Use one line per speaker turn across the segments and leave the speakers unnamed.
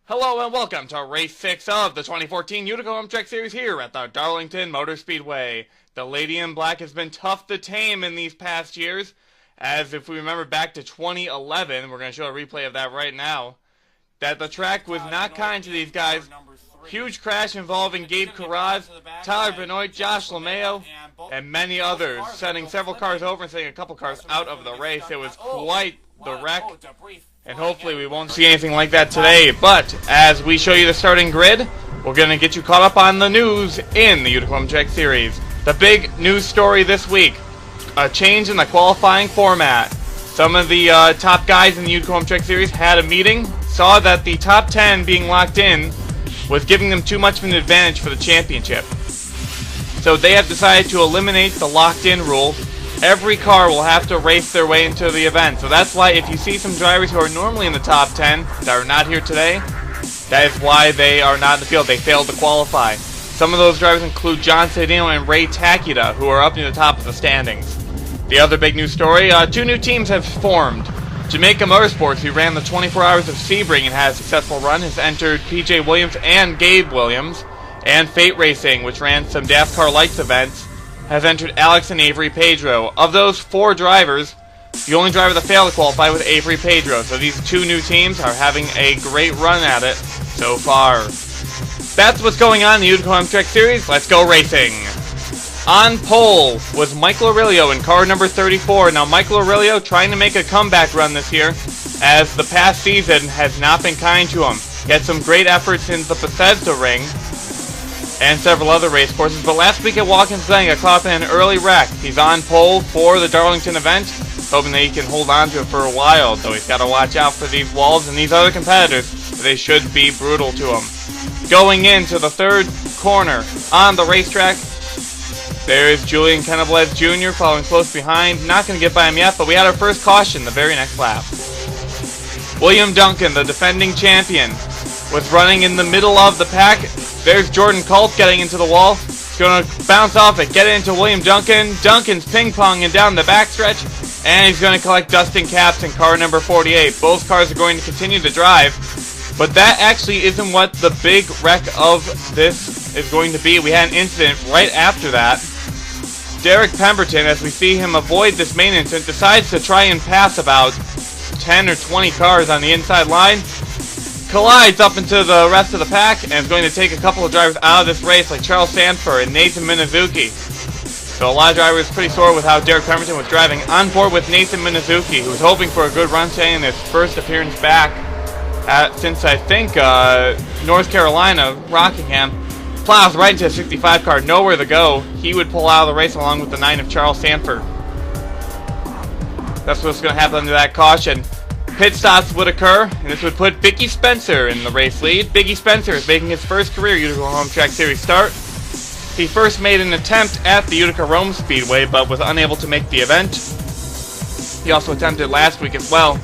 Hello and welcome to Race 6 of the 2014 Utica Home Track Series here at the Darlington Motor Speedway. The Lady in Black has been tough to tame in these past years, as if we remember back to 2011, we're going to show a replay of that right now, that the track was not kind to these guys. Huge crash involving Gabe Carraz, Tyler Benoit, Josh LeMayo, and many others, sending several cars over and sending a couple cars out of the race. It was quite the wreck. And hopefully we won't see anything like that today. But as we show you the starting grid, we're going to get you caught up on the news in the Utica Home Track Series. The big news story this week, a change in the qualifying format. Some of the top guys in the Utica Home Track Series had a meeting, saw that the top 10 being locked in was giving them too much of an advantage for the championship. So they have decided to eliminate the locked in rule. Every car will have to race their way into the event. So that's why if you see some drivers who are normally in the top 10 that are not here today, that is why they are not in the field. They failed to qualify. Some of those drivers include John Sedino and Ray Takita, who are up near the top of the standings. The other big news story, two new teams have formed. Jamaica Motorsports, who ran the 24 Hours of Sebring and had a successful run, has entered PJ Williams and Gabe Williams. And Fate Racing, which ran some NASCAR Lights events, has entered Alex and Avery Pedro. Of those four drivers, the only driver that failed to qualify was Avery Pedro. So these two new teams are having a great run at it so far. That's what's going on in the Utica Home Track Series. Let's go racing. On pole was Michael Aurelio in car number 34. Now Michael Aurelio trying to make a comeback run this year, as the past season has not been kind to him. He had some great efforts in the Bethesda ring and several other race courses, but last week at Watkins Glen got caught up in an early wreck. He's on pole for the Darlington event, hoping that he can hold on to it for a while, though he's got to watch out for these walls and these other competitors. They should be brutal to him. Going into the third corner on the racetrack, there's Julian Kenneblez Jr. following close behind. Not going to get by him yet, but we had our first caution the very next lap. William Duncan, the defending champion, was running in the middle of the pack. There's Jordan Colt getting into the wall. He's going to bounce off it, get it into William Duncan. Duncan's ping-ponging down the backstretch, and he's going to collect Dustin Capps in car number 48. Both cars are going to continue to drive, but that actually isn't what the big wreck of this is going to be. We had an incident right after that. Derek Pemberton, as we see him avoid this main incident, decides to try and pass about 10 or 20 cars on the inside line. Collides up into the rest of the pack and is going to take a couple of drivers out of this race, like Charles Sanford and Nathan Minazuki. So a lot of drivers pretty sore with how Derek Pemberton was driving. On board with Nathan Minazuki, who was hoping for a good run today in his first appearance back since I think North Carolina, Rockingham. Plows right into a 65 car, nowhere to go. He would pull out of the race along with the 9 of Charles Sanford. That's what's going to happen under that caution. Pit stops would occur, and this would put Vicky Spencer in the race lead. Biggie Spencer is making his first career Utica Home Track Series start. He first made an attempt at the Utica Rome Speedway, but was unable to make the event. He also attempted last week as well.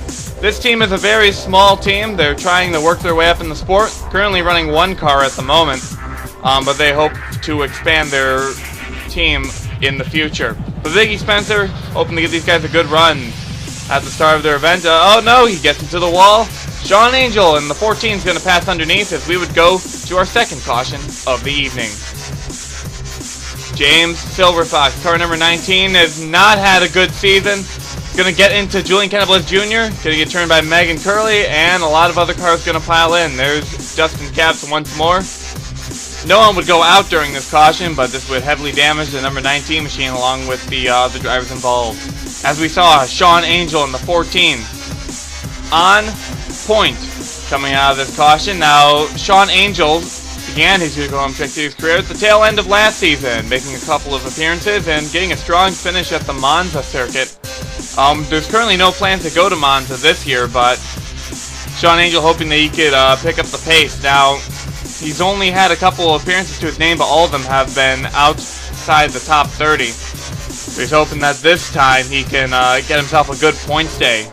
This team is a very small team. They're trying to work their way up in the sport. Currently running one car at the moment, but they hope to expand their team in the future. But Biggie Spencer, hoping to give these guys a good run at the start of their event. Oh no, he gets into the wall. Sean Angel in the 14 is going to pass underneath as we would go to our second caution of the evening. James Silverfox, car number 19, has not had a good season. Going to get into Julian Kenneblez Jr., going to get turned by Megan Curley, and a lot of other cars going to pile in. There's Justin Capps once more. No one would go out during this caution, but this would heavily damage the number 19 machine along with the drivers involved. As we saw, Sean Angel in the 14 on point coming out of this caution. Now, Sean Angel began his Utica Home Track Series career at the tail end of last season, making a couple of appearances and getting a strong finish at the Monza circuit. There's currently no plans to go to Monza this year, but Sean Angel hoping that he could pick up the pace. Now, he's only had a couple of appearances to his name, but all of them have been outside the top 30. So he's hoping that this time he can get himself a good points day.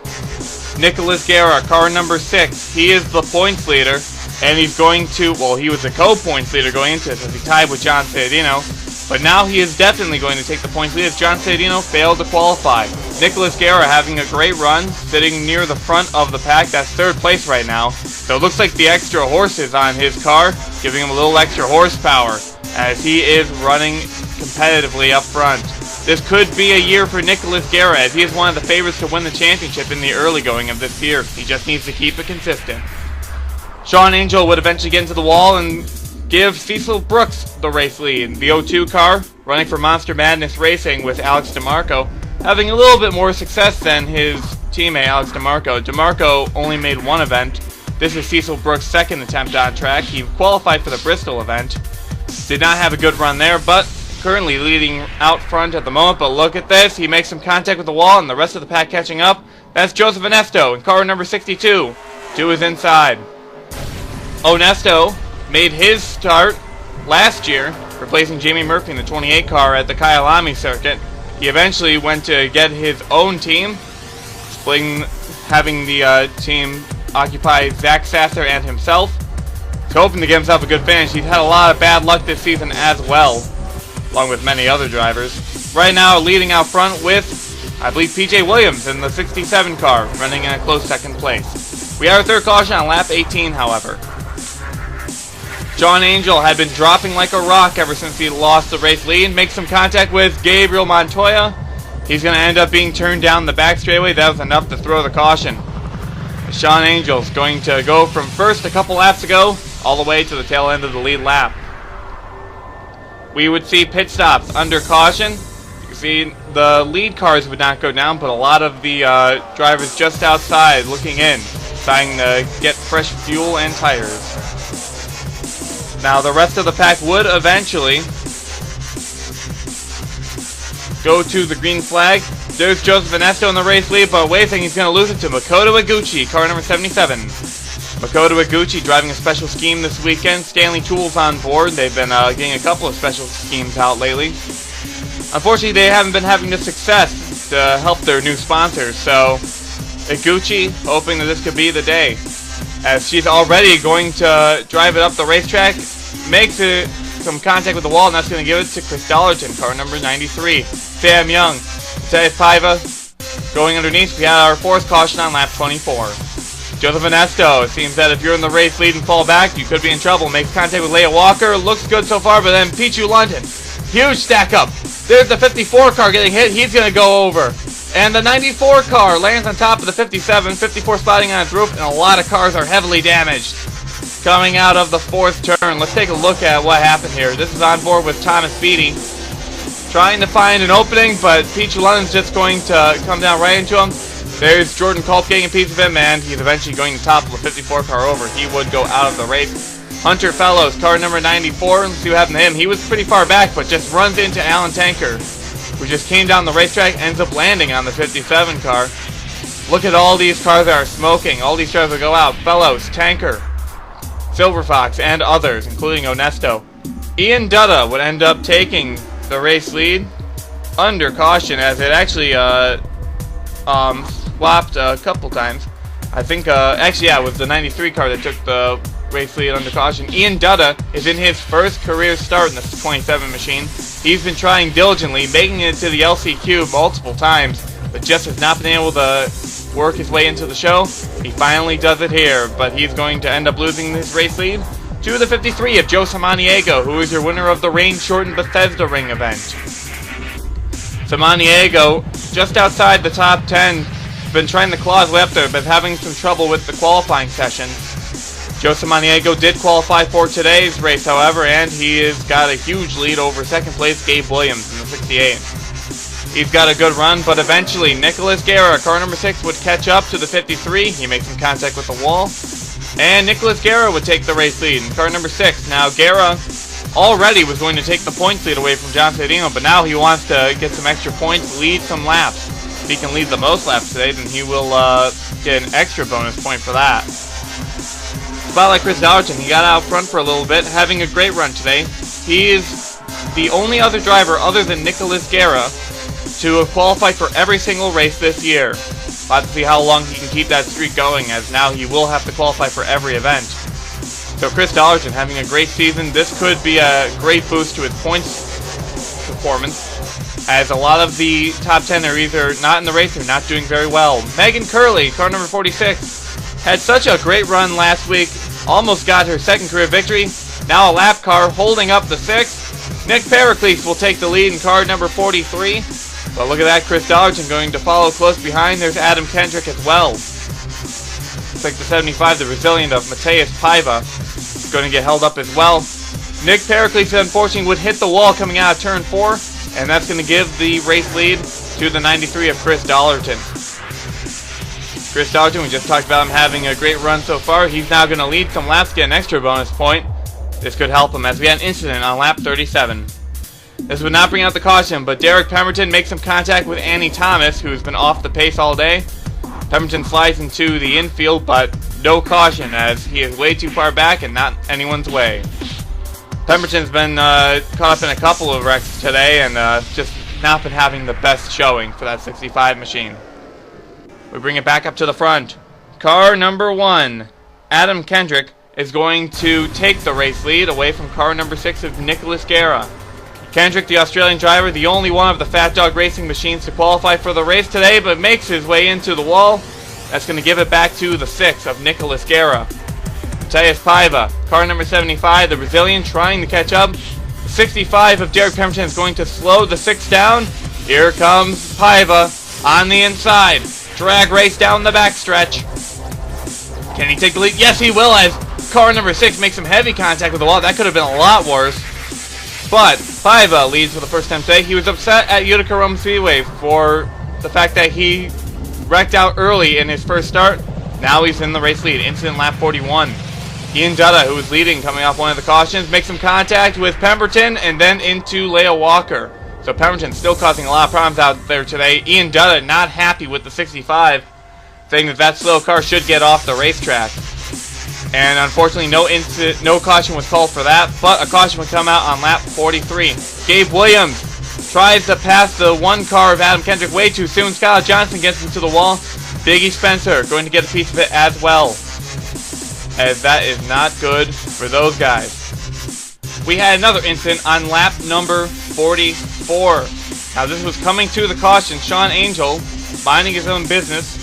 Nicholas Guerra, car number 6. He is the points leader, and he's going to, well, he was the co-points leader going into this as he tied with John Sedino. But now he is definitely going to take the points lead as John Sedino failed to qualify. Nicholas Guerra having a great run, sitting near the front of the pack. That's third place right now. So it looks like the extra horses on his car, giving him a little extra horsepower as he is running competitively up front. This could be a year for Nicholas Guerra as he is one of the favorites to win the championship in the early going of this year. He just needs to keep it consistent. Sean Angel would eventually get into the wall and give Cecil Brooks the race lead. The 02 car, running for Monster Madness Racing with Alex DeMarco, having a little bit more success than his teammate Alex DeMarco. DeMarco only made one event. This is Cecil Brooks' second attempt on track. He qualified for the Bristol event. Did not have a good run there, but currently leading out front at the moment. But look at this. He makes some contact with the wall and the rest of the pack catching up. That's Joseph Onesto in car number 62. To his inside. Onesto made his start last year, replacing Jamie Murphy in the 28 car at the Kyalami circuit. He eventually went to get his own team, having the team occupy Zach Sasser and himself. He's hoping to give himself a good finish. He's had a lot of bad luck this season as well, along with many other drivers. Right now, leading out front with, I believe, PJ Williams in the 67 car, running in a close second place. We are third caution on lap 18, however. John Angel had been dropping like a rock ever since he lost the race lead. Makes some contact with Gabriel Montoya. He's going to end up being turned down the back straightaway. That was enough to throw the caution. Sean Angel's going to go from first a couple laps ago all the way to the tail end of the lead lap. We would see pit stops under caution. You see the lead cars would not go down, but a lot of the drivers just outside looking in, trying to get fresh fuel and tires. Now the rest of the pack would eventually go to the green flag. There's Joseph Onesto in the race lead, but wait a second, he's going to lose it to Makoto Iguchi, car number 77. Makoto Iguchi driving a special scheme this weekend. Stanley Tools on board. They've been getting a couple of special schemes out lately. Unfortunately, they haven't been having the success to help their new sponsors, so Iguchi hoping that this could be the day, as she's already going to drive it up the racetrack, makes some contact with the wall, and that's going to give it to Chris Dollarton, car number 93. Sam Young, Ted Paiva going underneath. We had our fourth caution on lap 24. Joseph Onesto, it seems that if you're in the race lead and fall back, you could be in trouble. Makes contact with Leia Walker, looks good so far, but then Pichu London, huge stack up. There's the 54 car getting hit, he's going to go over. And the 94 car lands on top of the 57, 54 spotting on its roof, and a lot of cars are heavily damaged. Coming out of the fourth turn, let's take a look at what happened here. This is on board with Thomas Beatty, trying to find an opening, but Peach London's just going to come down right into him. There's Jordan Culp getting a piece of him, and he's eventually going to topple the 54 car over. He would go out of the race. Hunter Fellows, car number 94, let's see what happened to him. He was pretty far back, but just runs into Alan Tanker, who just came down the racetrack, ends up landing on the 57 car. Look at all these cars that are smoking. All these cars will go out. Fellows, Tanker, Silver Fox, and others, including Onesto. Ian Dutta would end up taking the race lead under caution, as it actually swapped a couple times. I think, actually, yeah, it was the 93 car that took the race lead under caution. Ian Dutta is in his first career start in the 27 machine. He's been trying diligently, making it to the LCQ multiple times, but just has not been able to work his way into the show. He finally does it here, but he's going to end up losing his race lead to the 53 of Joe Samaniego, who is your winner of the rain-shortened Bethesda Ring event. Samaniego, just outside the top 10, been trying to claw his way up there, but having some trouble with the qualifying session. Joe Samaniego did qualify for today's race, however, and he has got a huge lead over second place Gabe Williams in the 68. He's got a good run, but eventually Nicholas Guerra, car number 6, would catch up to the 53. He makes some contact with the wall, and Nicholas Guerra would take the race lead in car number 6. Now, Guerra already was going to take the points lead away from John Sedino, but now he wants to get some extra points, lead some laps. If he can lead the most laps today, then he will get an extra bonus point for that. Spotlight Chris Dollarton, he got out front for a little bit, having a great run today. He is the only other driver other than Nicholas Guerra to have qualified for every single race this year. We'll have to see how long he can keep that streak going, as now he will have to qualify for every event. So Chris Dollarton having a great season. This could be a great boost to his points performance, as a lot of the top 10 are either not in the race or not doing very well. Megan Curley, car number 46, had such a great run last week, almost got her second career victory. Now a lap car holding up the 6th. Nick Pericles will take the lead in car number 43. But look at that, Chris Darlington going to follow close behind. There's Adam Kendrick as well. Looks like the 75, the Brazilian of Matheus Paiva, is going to get held up as well. Nick Pericles, unfortunately, would hit the wall coming out of turn 4, and that's going to give the race lead to the 93 of Chris Darlington. Chris Darlington, we just talked about him having a great run so far. He's now going to lead some laps, get an extra bonus point. This could help him as we had an incident on lap 37. This would not bring out the caution, but Derek Pemberton makes some contact with Annie Thomas, who's been off the pace all day. Pemberton slides into the infield, but no caution as he is way too far back and not anyone's way. Pemberton's been caught up in a couple of wrecks today and just not been having the best showing for that 65 machine. We bring it back up to the front. Car number 1, Adam Kendrick, is going to take the race lead away from car number 6 of Nicholas Guerra. Kendrick, the Australian driver, the only one of the Fat Dog Racing machines to qualify for the race today, but makes his way into the wall. That's going to give it back to the 6 of Nicholas Guerra. Matheus Paiva, car number 75, the Brazilian, trying to catch up. The 65 of Derek Pemberton is going to slow the 6 down. Here comes Paiva on the inside. Drag race down the backstretch. Can he take the lead? Yes, he will, as car number 6 makes some heavy contact with the wall. That could have been a lot worse. But Paiva leads for the first time today. He was upset at Utica Rome Speedway for the fact that he wrecked out early in his first start. Now he's in the race lead. Incident lap 41. Ian Dutta, who was leading coming off one of the cautions, makes some contact with Pemberton and then into Leah Walker. So Pemberton still causing a lot of problems out there today. Ian Dutta not happy with the 65, saying that that slow car should get off the racetrack. And unfortunately, no caution was called for that, but a caution would come out on lap 43. Gabe Williams tries to pass the one car of Adam Kendrick way too soon. Skylar Johnson gets into the wall. Biggie Spencer going to get a piece of it as well, as that is not good for those guys. We had another incident on lap number 44. Now this was coming to the caution. Sean Angel minding his own business.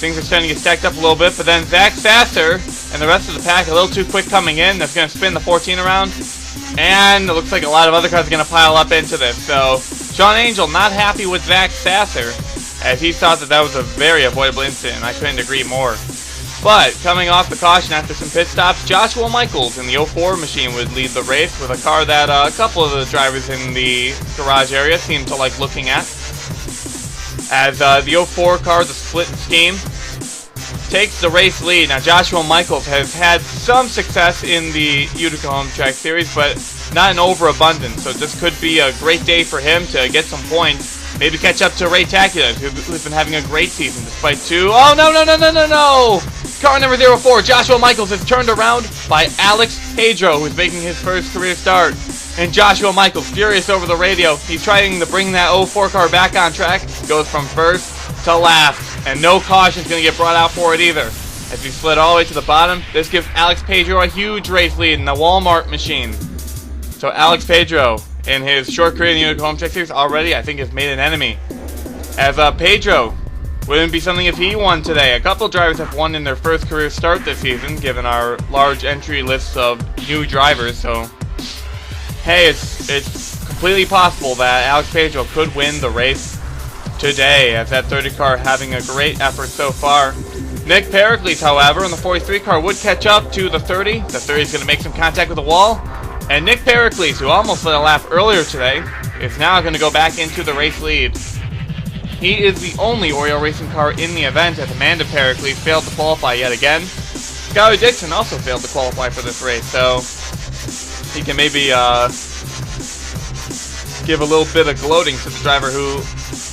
Things are starting to get stacked up a little bit, but then Zach Sasser and the rest of the pack a little too quick coming in. That's going to spin the 14 around, and it looks like a lot of other cars are going to pile up into this. So Sean Angel not happy with Zach Sasser, as he thought that that was a very avoidable incident. I couldn't agree more. But coming off the caution after some pit stops, Joshua Michaels in the 04 machine would lead the race with a car that a couple of the drivers in the garage area seemed to like looking at. As the 04 car, the split scheme, takes the race lead. Now Joshua Michaels has had some success in the Utica Home Track Series, but not an overabundance. So this could be a great day for him to get some points. Maybe catch up to Ray Tacular, who's been having a great season despite two. Oh, no! Car number 04, Joshua Michaels, is turned around by Alex Pedro, who's making his first career start. And Joshua Michaels, furious over the radio, he's trying to bring that 04 car back on track. Goes from first to last, and no caution's going to get brought out for it either. As he slid all the way to the bottom, this gives Alex Pedro a huge race lead in the Walmart machine. So Alex Pedro, in his short career in the Utica Home Track Series already, I think has made an enemy. As Pedro, wouldn't be something if he won today. A couple drivers have won in their first career start this season, given our large entry list of new drivers. So, hey, it's completely possible that Alex Pedro could win the race today, as that 30 car having a great effort so far. Nick Pericles, however, in the 43 car would catch up to the 30. The 30 is going to make some contact with the wall. And Nick Pericles, who almost led a lap earlier today, is now going to go back into the race lead. He is the only Oriole Racing car in the event, as Amanda Pericles failed to qualify yet again. Skylar Dixon also failed to qualify for this race, so he can maybe give a little bit of gloating to the driver who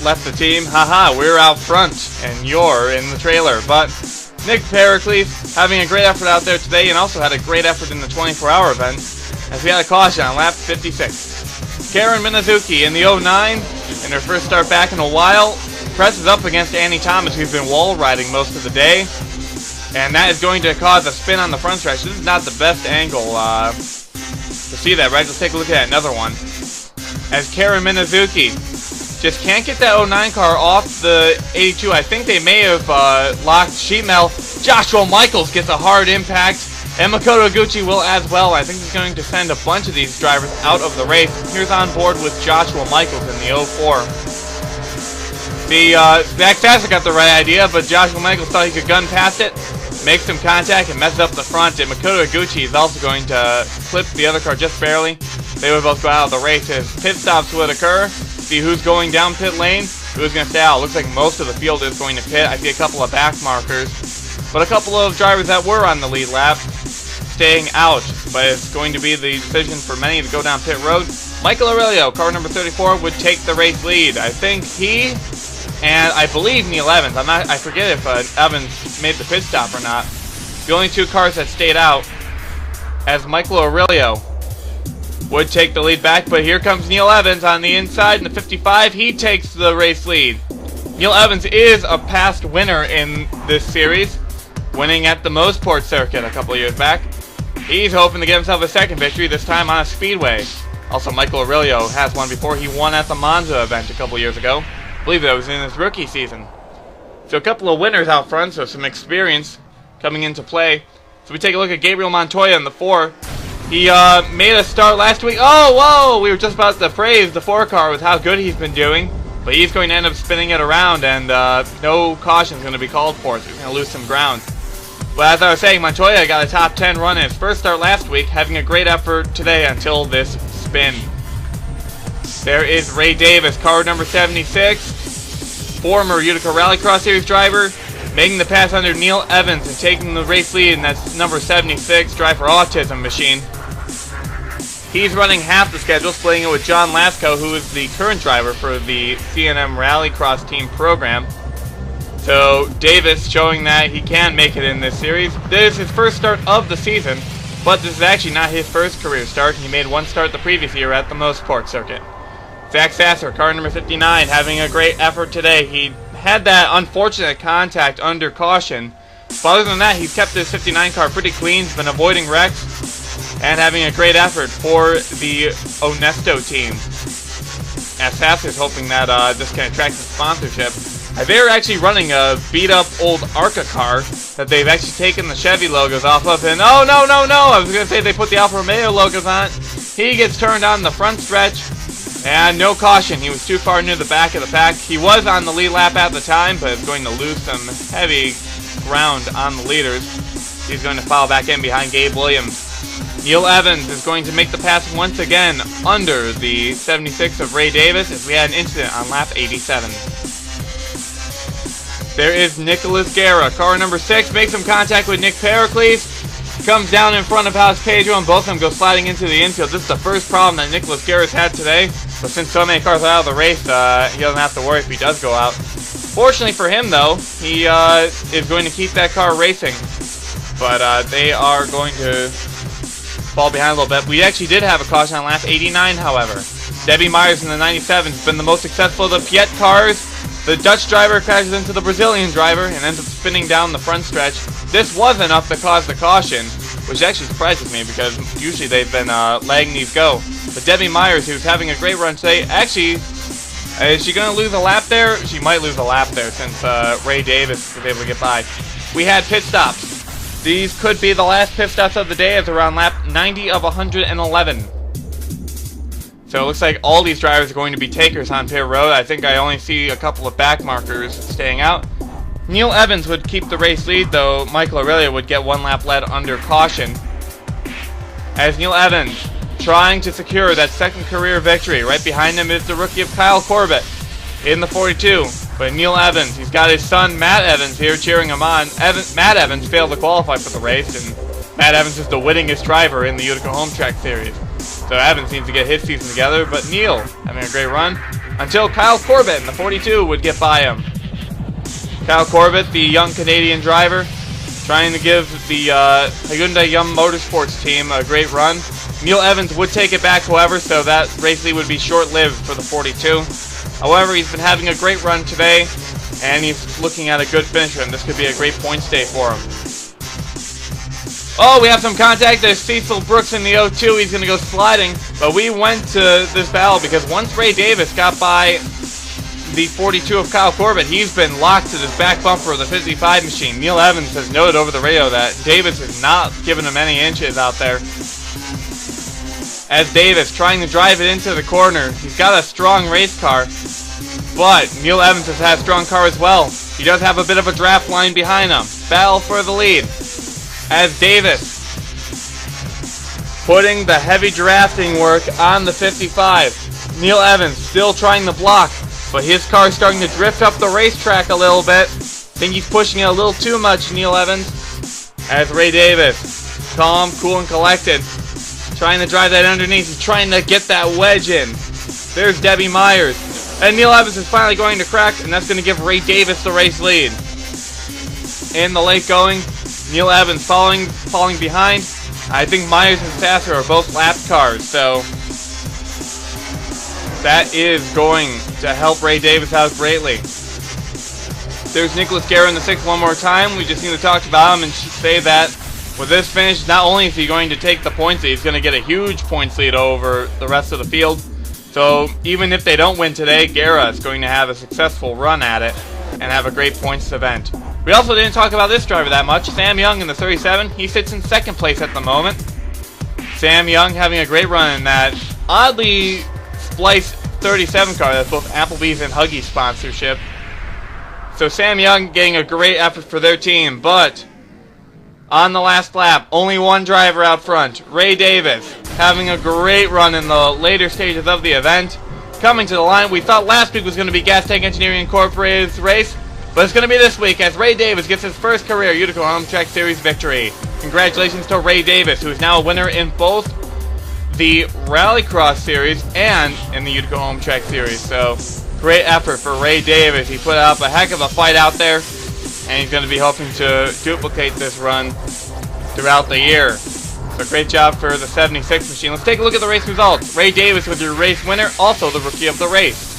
left the team. Haha, we're out front, and you're in the trailer. But Nick Pericles having a great effort out there today, and also had a great effort in the 24-hour event, as we had a caution on lap 56. Karen Minazuki in the 09, in her first start back in a while, presses up against Annie Thomas, who's been wall riding most of the day, and that is going to cause a spin on the front stretch. This is not the best angle to see that, right? Let's take a look at another one. as Karen Minazuki just can't get that 09 car off the 82. I think they may have locked sheet metal. Joshua Michaels gets a hard impact, and Makoto Gucci will as well. I think he's going to send a bunch of these drivers out of the race. Here's on board with Joshua Michaels in the 04. Zach Sasser got the right idea, but Joshua Michaels thought he could gun past it, makes some contact, and messes up the front. And Makoto Gucci is also going to clip the other car just barely. They would both go out of the race as pit stops would occur. See who's going down pit lane, who's going to stay out. Looks like most of the field is going to pit. I see a couple of back markers, but a couple of drivers that were on the lead lap staying out. But it's going to be the decision for many to go down pit road. Michael Aurelio, car number 34, would take the race lead. I think he and I believe Neil Evans. I forget if Evans made the pit stop or not. The only two cars that stayed out, as Michael Aurelio would take the lead back, but here comes Neil Evans on the inside in the 55. He takes the race lead. Neil Evans is a past winner in this series, winning at the Mossport circuit a couple of years back. He's hoping to get himself a second victory, this time on a speedway. Also, Michael Aurelio has won before. He won at the Monza event a couple years ago. I believe that was in his rookie season. So a couple of winners out front, so some experience coming into play. So we take a look at Gabriel Montoya in the 4. He made a start last week. Oh, whoa! We were just about to praise the 4 car with how good he's been doing. But he's going to end up spinning it around, and no caution is going to be called for, so he's going to lose some ground. But as I was saying, Montoya got a top 10 run in his first start last week, having a great effort today until this spin. There is Ray Davis, car number 76, former Utica Rallycross Series driver, making the pass under Neil Evans and taking the race lead, and that's number 76, Drive for Autism machine. He's running half the schedule, splitting it with John Lasco, who is the current driver for the C&M Rallycross team program. So Davis showing that he can make it in this series. This is his first start of the season, but this is actually not his first career start. He made one start the previous year at the Mossport circuit. Zach Sasser, car number 59, having a great effort today. He had that unfortunate contact under caution, but other than that, he's kept his 59 car pretty clean. He's been avoiding wrecks and having a great effort for the Onesto team. As Sasser's hoping that this can attract some sponsorship. They're actually running a beat-up old ARCA car that they've actually taken the Chevy logos off of, and oh, no! I was going to say they put the Alfa Romeo logos on it. He gets turned on the front stretch, and no caution. He was too far near the back of the pack. He was on the lead lap at the time, but is going to lose some heavy ground on the leaders. He's going to fall back in behind Gabe Williams. Neil Evans is going to make the pass once again under the 76 of Ray Davis as we had an incident on lap 87. There is Nicholas Guerra, car number 6, makes some contact with Nick Pericles, comes down in front of Alex Pedro, and both of them go sliding into the infield. This is the first problem that Nicholas Guerra's had today, but since so many cars are out of the race, he doesn't have to worry if he does go out. Fortunately for him, though, he is going to keep that car racing, but they are going to fall behind a little bit. We actually did have a caution on lap 89, however. Debbie Myers in the 97 has been the most successful of the Piet cars. The Dutch driver crashes into the Brazilian driver and ends up spinning down the front stretch. This was enough to cause the caution, which actually surprises me because usually they've been letting these go. But Debbie Myers, who's having a great run today, actually, is she going to lose a lap there? She might lose a lap there since Ray Davis was able to get by. We had pit stops. These could be the last pit stops of the day as around lap 90 of 111. So it looks like all these drivers are going to be takers on pit road. I think I only see a couple of back markers staying out. Neil Evans would keep the race lead, though Michael Aurelio would get one lap led under caution. As Neil Evans trying to secure that second career victory. Right behind him is the rookie of Kyle Corbett in the 42. But Neil Evans, he's got his son Matt Evans here cheering him on. Matt Evans failed to qualify for the race, and Matt Evans is the winningest driver in the Utica Home Track Series. So Evans needs to get his season together, but Neil having a great run until Kyle Corbett in the 42 would get by him. Kyle Corbett, the young Canadian driver, trying to give the Hyundai Young Motorsports team a great run. Neil Evans would take it back, however, so that race lead would be short-lived for the 42. However, he's been having a great run today, and he's looking at a good finisher, and this could be a great points day for him. Oh, we have some contact. There's Cecil Brooks in the 0-2. He's going to go sliding. But we went to this battle because once Ray Davis got by the 42 of Kyle Corbett, he's been locked to this back bumper of the 55 machine. Neil Evans has noted over the radio that Davis is not giving him any inches out there. As Davis trying to drive it into the corner. He's got a strong race car, but Neil Evans has had a strong car as well. He does have a bit of a draft line behind him. Battle for the lead. As Davis putting the heavy drafting work on the 55. Neil Evans still trying to block, but his car is starting to drift up the racetrack a little bit. Think he's pushing it a little too much, Neil Evans. As Ray Davis, calm, cool, and collected, trying to drive that underneath. He's trying to get that wedge in. There's Debbie Myers. And Neil Evans is finally going to crack, and that's going to give Ray Davis the race lead. In the late going, Neil Evans falling behind. I think Myers and Sasser are both lapped cars, so that is going to help Ray Davis out greatly. There's Nicholas Guerra in the 6 one more time. We just need to talk about him and say that with this finish, not only is he going to take the points lead, he's going to get a huge points lead over the rest of the field. So even if they don't win today, Guerra is going to have a successful run at it and have a great points event. We also didn't talk about this driver that much. Sam Young in the 37. He sits in second place at the moment. Sam Young having a great run in that oddly spliced 37 car. That's both Applebee's and Huggies sponsorship. So Sam Young getting a great effort for their team. But on the last lap, only one driver out front. Ray Davis having a great run in the later stages of the event. Coming to the line. We thought last week was going to be Gas Tank Engineering Incorporated's race. But it's going to be this week as Ray Davis gets his first career Utica Home Track Series victory. Congratulations to Ray Davis, who is now a winner in both the Rallycross Series and in the Utica Home Track Series. So, great effort for Ray Davis. He put up a heck of a fight out there, and he's going to be hoping to duplicate this run throughout the year. So, great job for the 76 machine. Let's take a look at the race results. Ray Davis with your race winner, also the rookie of the race.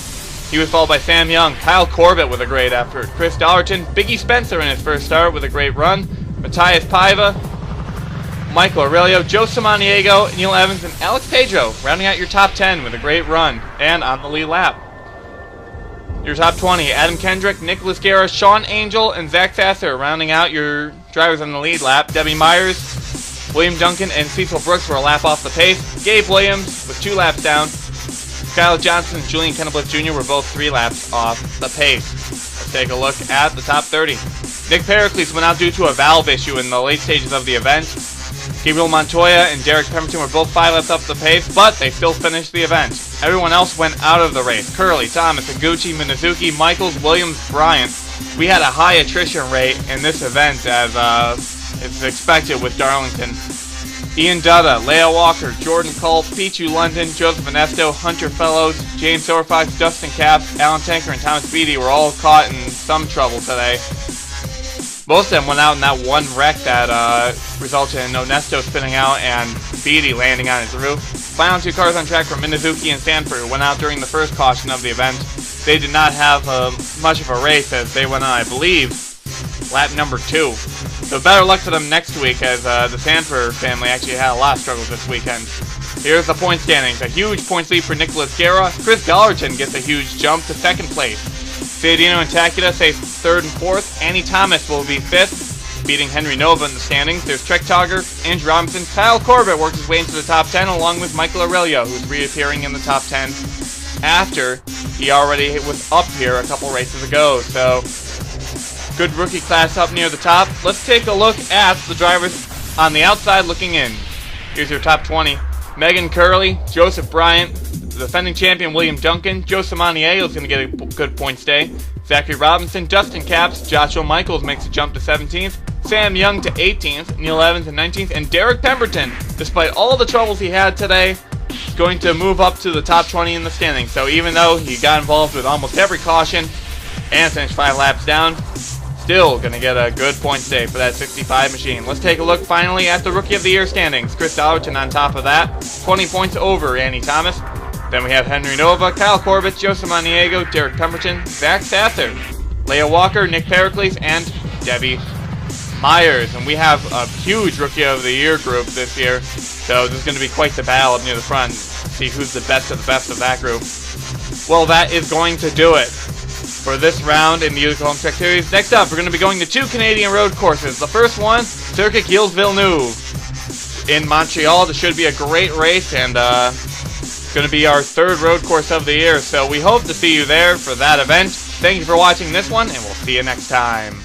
He was followed by Sam Young, Kyle Corbett with a great effort, Chris Darlington, Biggie Spencer in his first start with a great run, Matthias Paiva, Michael Aurelio, Joe Samaniego, Neil Evans, and Alex Pedro rounding out your top 10 with a great run and on the lead lap. Your top 20, Adam Kendrick, Nicholas Guerra, Sean Angel, and Zach Sasser rounding out your drivers on the lead lap. Debbie Myers, William Duncan, and Cecil Brooks were a lap off the pace. Gabe Williams was 2 laps down. Kyle Johnson and Julian Kenneblith Jr. were both 3 laps off the pace. Let's take a look at the top 30. Nick Pericles went out due to a valve issue in the late stages of the event. Gabriel Montoya and Derek Pemberton were both 5 laps up the pace, but they still finished the event. Everyone else went out of the race. Curley, Thomas, Iguchi, Minazuki, Michaels, Williams, Bryant. We had a high attrition rate in this event as is expected with Darlington. Ian Dutta, Leah Walker, Jordan Culp, Pichu London, Joseph Anesto, Hunter Fellows, James Silverfox, Dustin Capps, Alan Tanker, and Thomas Beatty were all caught in some trouble today. Most of them went out in that one wreck that resulted in Onesto spinning out and Beatty landing on his roof. Final 2 cars on track were Minazuki and Sanford, who went out during the first caution of the event. They did not have much of a race as they went on, I believe, lap number 2. So better luck to them next week as the Sanford family actually had a lot of struggles this weekend. Here's the point standings. A huge points lead for Nicholas Guerra. Chris Dollarton gets a huge jump to 2nd place. Ciadino and Takeda stay 3rd and 4th. Annie Thomas will be 5th, beating Henry Nova in the standings. There's Trek Togger, Andrew Robinson. Kyle Corbett works his way into the top 10 along with Michael Aurelio, who's reappearing in the top 10 after he already was up here a couple races ago. So, good rookie class up near the top. Let's take a look at the drivers on the outside looking in. Here's your top 20. Megan Curley, Joseph Bryant, the defending champion William Duncan, Joe Samaniego is going to get a good points day. Zachary Robinson, Dustin Capps, Joshua Michaels makes a jump to 17th. Sam Young to 18th, Neil Evans to 19th, and Derek Pemberton, despite all the troubles he had today, is going to move up to the top 20 in the standings. So even though he got involved with almost every caution and finished 5 laps down, still going to get a good points day for that 65 machine. Let's take a look finally at the Rookie of the Year standings. Chris Dollarton on top of that, 20 points over Annie Thomas. Then we have Henry Nova, Kyle Corbett, Joseph Maniego, Derek Pemberton, Zach Sasser, Leah Walker, Nick Pericles, and Debbie Myers, and we have a huge Rookie of the Year group this year, so this is going to be quite the battle up near the front. See who's the best of that group. Well, that is going to do it for this round in the Utica Home Track Series. Next up, we're going to be going to 2 Canadian road courses. The first one, Circuit Gilles Villeneuve in Montreal. This should be a great race, and it's going to be our 3rd road course of the year, so we hope to see you there for that event. Thank you for watching this one, and we'll see you next time.